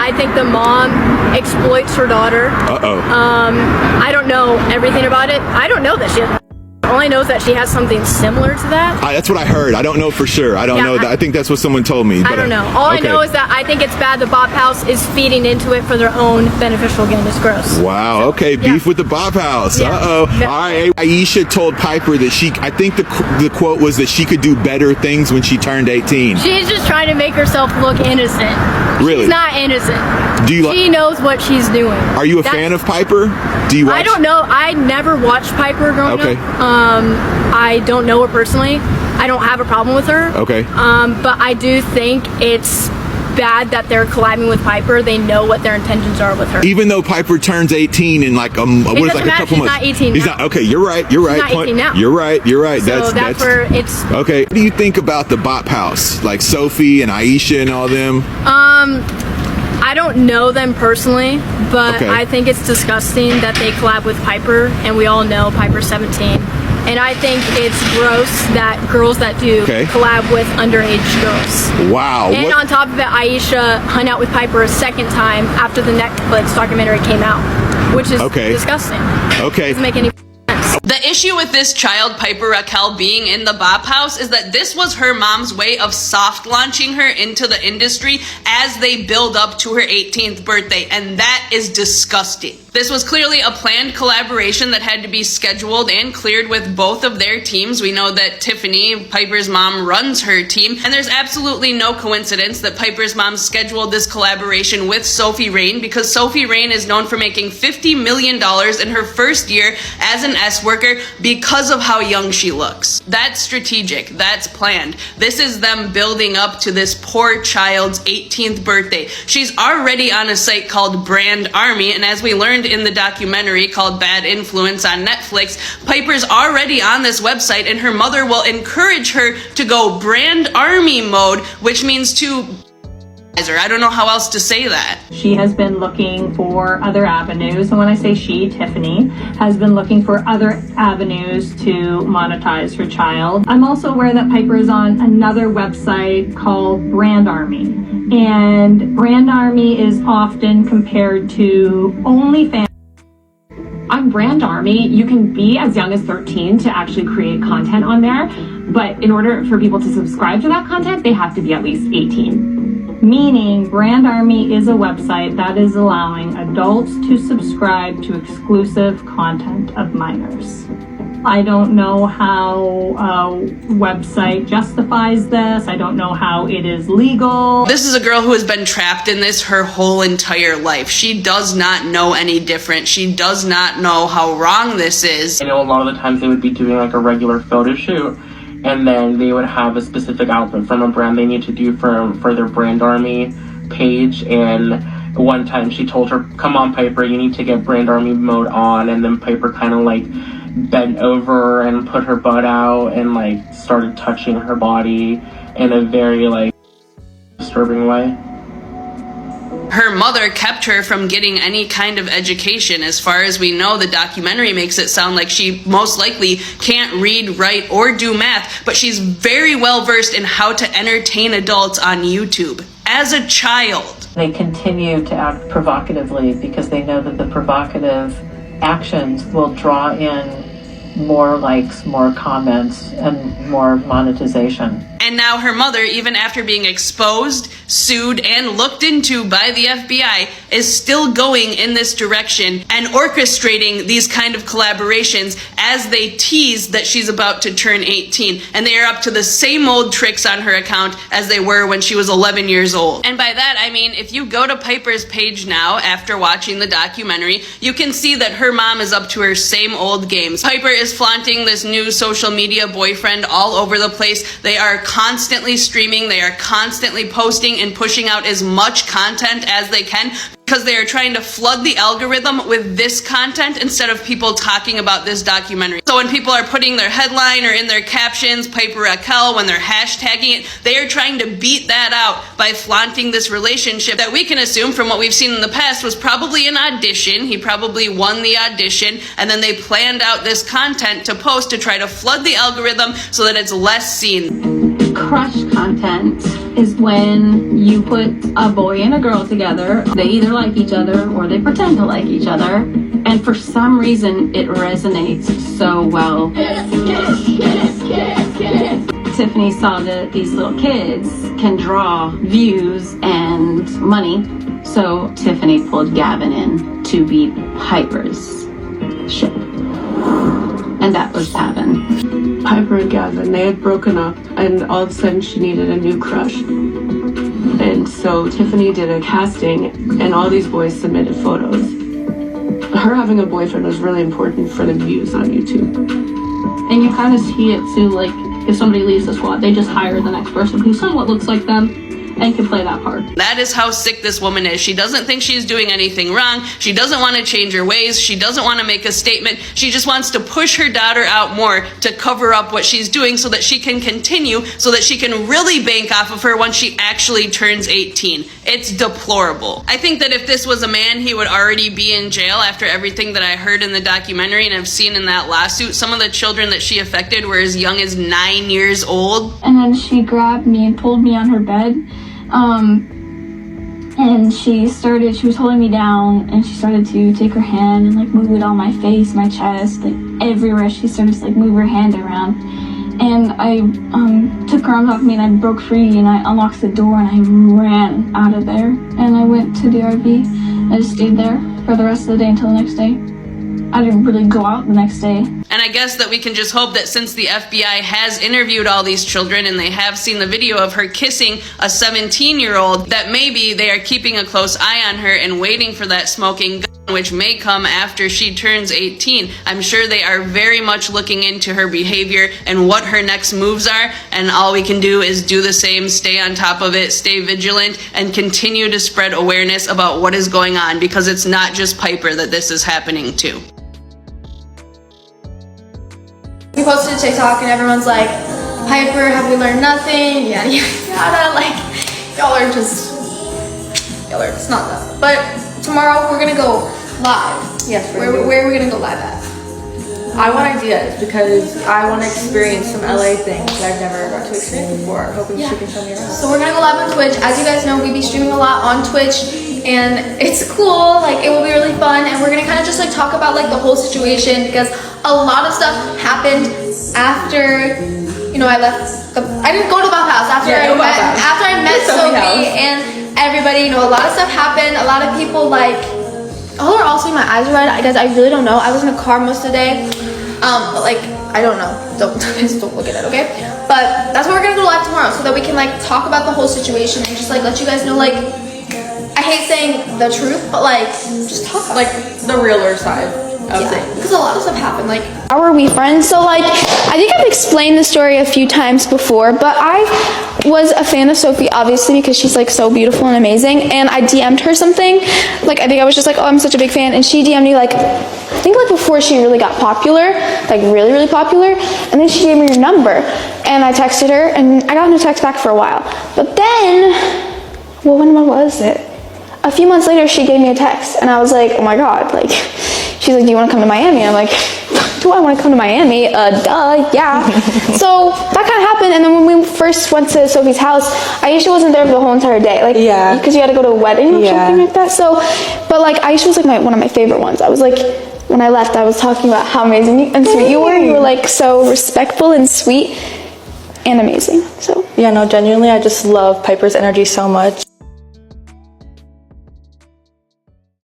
I think the mom exploits her daughter. I don't know everything about it. I don't know that she has. All I know is that she has something similar to that. That's what I heard. I don't know for sure. I don't know that. I think that's what someone told me. I don't know. All I know is that I think it's bad the Bop House is feeding into it for their own beneficial gain. It's gross. Wow. Okay. Beef with the Bop House. Yeah. All right. Aisha told Piper that I think the quote was that she could do better things when she turned 18. She's just trying to make herself look innocent. Really? She's not innocent. She knows what she's doing. Are you a fan of Piper? Do you watch? I don't know. I never watched Piper growing up. I don't know her personally. I don't have a problem with her. Okay. But I do think it's bad that they're collabing with Piper. They know what their intentions are with her. Even though Piper turns 18 in like a couple months. She's not 18 He's now. not. Okay, you're right. You're right. She's not 18 now. You're right. So that's where it's. Okay. What do you think about the Bop House? Like Sophie and Aisha and all them? I don't know them personally, but I think it's disgusting that they collab with Piper, and we all know Piper's 17. And I think it's gross that girls that do collab with underage girls. Wow. And on top of it, Aisha hung out with Piper a second time after the Netflix documentary came out, which is disgusting. Okay. Doesn't make any sense. The issue with this child, Piper Rockelle, being in the Bop House is that this was her mom's way of soft launching her into the industry as they build up to her 18th birthday, and that is disgusting. This was clearly a planned collaboration that had to be scheduled and cleared with both of their teams. We know that Tiffany, Piper's mom, runs her team, and there's absolutely no coincidence that Piper's mom scheduled this collaboration with Sophie Rain, because Sophie Rain is known for making $50 million in her first year as an S worker because of how young she looks. That's strategic. That's planned. This is them building up to this poor child's 18th birthday. She's already on a site called Brand Army, and as we learned in the documentary called Bad Influence on Netflix, Piper's already on this website, and her mother will encourage her to go Brand Army mode, which means to I don't know how else to say that. She has been looking for other avenues, and when I say she, Tiffany, has been looking for other avenues to monetize her child. I'm also aware that Piper is on another website called Brand Army, and Brand Army is often compared to OnlyFans. On Brand Army, you can be as young as 13 to actually create content on there, but in order for people to subscribe to that content, they have to be at least 18. Meaning, Brand Army is a website that is allowing adults to subscribe to exclusive content of minors. I don't know how a website justifies this. I don't know how it is legal. This is a girl who has been trapped in this her whole entire life. She does not know any different. She does not know how wrong this is. I know a lot of the times they would be doing like a regular photo shoot, and then they would have a specific outfit from a brand they need to do for their Brand Army page. And one time she told her, "Come on, Piper, you need to get Brand Army mode on." And then Piper kind of like bent over and put her butt out and like started touching her body in a very like disturbing way. Her mother kept her from getting any kind of education. As far as we know, the documentary makes it sound like she most likely can't read, write, or do math, but she's very well versed in how to entertain adults on YouTube. As a child, they continue to act provocatively because they know that the provocative actions will draw in more likes, more comments, and more monetization. And now her mother, even after being exposed, sued, and looked into by the FBI, is still going in this direction and orchestrating these kind of collaborations as they tease that she's about to turn 18. And they are up to the same old tricks on her account as they were when she was 11 years old. And by that, I mean, if you go to Piper's page now, after watching the documentary, you can see that her mom is up to her same old games. Piper is flaunting this new social media boyfriend all over the place. They are constantly streaming, they are constantly posting and pushing out as much content as they can because they are trying to flood the algorithm with this content instead of people talking about this documentary. So when people are putting their headline or in their captions, Piper Rockelle, when they're hashtagging it, they are trying to beat that out by flaunting this relationship that we can assume from what we've seen in the past was probably an audition. He probably won the audition, and then they planned out this content to post to try to flood the algorithm so that it's less seen. Crush content is when you put a boy and a girl together. They either like each other or they pretend to like each other. And for some reason, it resonates so well. Tiffany saw that these little kids can draw views and money. So Tiffany pulled Gavin in to be Piper's ship. And that was Gavin. Piper and Gavin, they had broken up, and all of a sudden she needed a new crush. And so Tiffany did a casting, and all these boys submitted photos. Her having a boyfriend was really important for the views on YouTube. And you kind of see it too, like if somebody leaves the squad, they just hire the next person who somewhat looks like them and can play that part. That is how sick this woman is. She doesn't think she's doing anything wrong. She doesn't want to change her ways. She doesn't want to make a statement. She just wants to push her daughter out more to cover up what she's doing so that she can continue, so that she can really bank off of her once she actually turns 18. It's deplorable. I think that if this was a man, he would already be in jail after everything that I heard in the documentary and have seen in that lawsuit. Some of the children that she affected were as young as 9 years old. And then she grabbed me and pulled me on her bed. And she was holding me down, and she started to take her hand and like move it on my face, my chest, like everywhere. She started to like move her hand around, and I took her arms off me and I broke free and I unlocked the door and I ran out of there, and I went to the RV. I just stayed there for the rest of the day until the next day. I didn't really go out the next day. And I guess that we can just hope that since the FBI has interviewed all these children and they have seen the video of her kissing a 17-year-old, that maybe they are keeping a close eye on her and waiting for that smoking gun, which may come after she turns 18. I'm sure they are very much looking into her behavior and what her next moves are, and all we can do is do the same, stay on top of it, stay vigilant, and continue to spread awareness about what is going on, because it's not just Piper that this is happening to. We posted a TikTok and everyone's like, Piper, have we learned nothing? Yada yada. Like, y'all are just not that. But tomorrow we're gonna go live. Yes, Where are we gonna go live at? I want ideas because I want to experience some LA things that I've never got to experience before. Hoping she can show me around. So we're gonna go live on Twitch. As you guys know, we be streaming a lot on Twitch, and it's cool. Like, it will be really fun, and we're gonna kind of just like talk about like the whole situation, because a lot of stuff happened after, you know, I left. I didn't go to Bop House after I met Sophie and everybody. You know, a lot of stuff happened. A lot of people like. Oh, are all seeing my eyes red. Guys, I really don't know. I was in the car most of the day. But like, I don't know. Don't look at it, okay? But that's why we're gonna go live tomorrow, so that we can like talk about the whole situation and just like let you guys know, like, I hate saying the truth, but like, just talk about like the realer side of things. Because a lot of stuff happened. Like, how are we friends? So like, I think I've explained the story a few times before, but I was a fan of Sophie, obviously, because she's like so beautiful and amazing, and I DM'd her something. Like, I think I was just like, oh, I'm such a big fan, and she DM'd me like, I think like before she really got popular, like really, really popular, and then she gave me her number, and I texted her, and I got no text back for a while. But then, well, when was it? A few months later, she gave me a text, and I was like, oh my god, like, she's like, do you want to come to Miami? I'm like, do I want to come to Miami? Duh, yeah. So that kind of happened, and then when we first went to Sophie's house, Aisha wasn't there for the whole entire day, like, because you had to go to a wedding or something like that. So, but like, Aisha was like one of my favorite ones. I was like, when I left, I was talking about how amazing and sweet you were. You were like so respectful and sweet and amazing. So yeah, no, genuinely, I just love Piper's energy so much.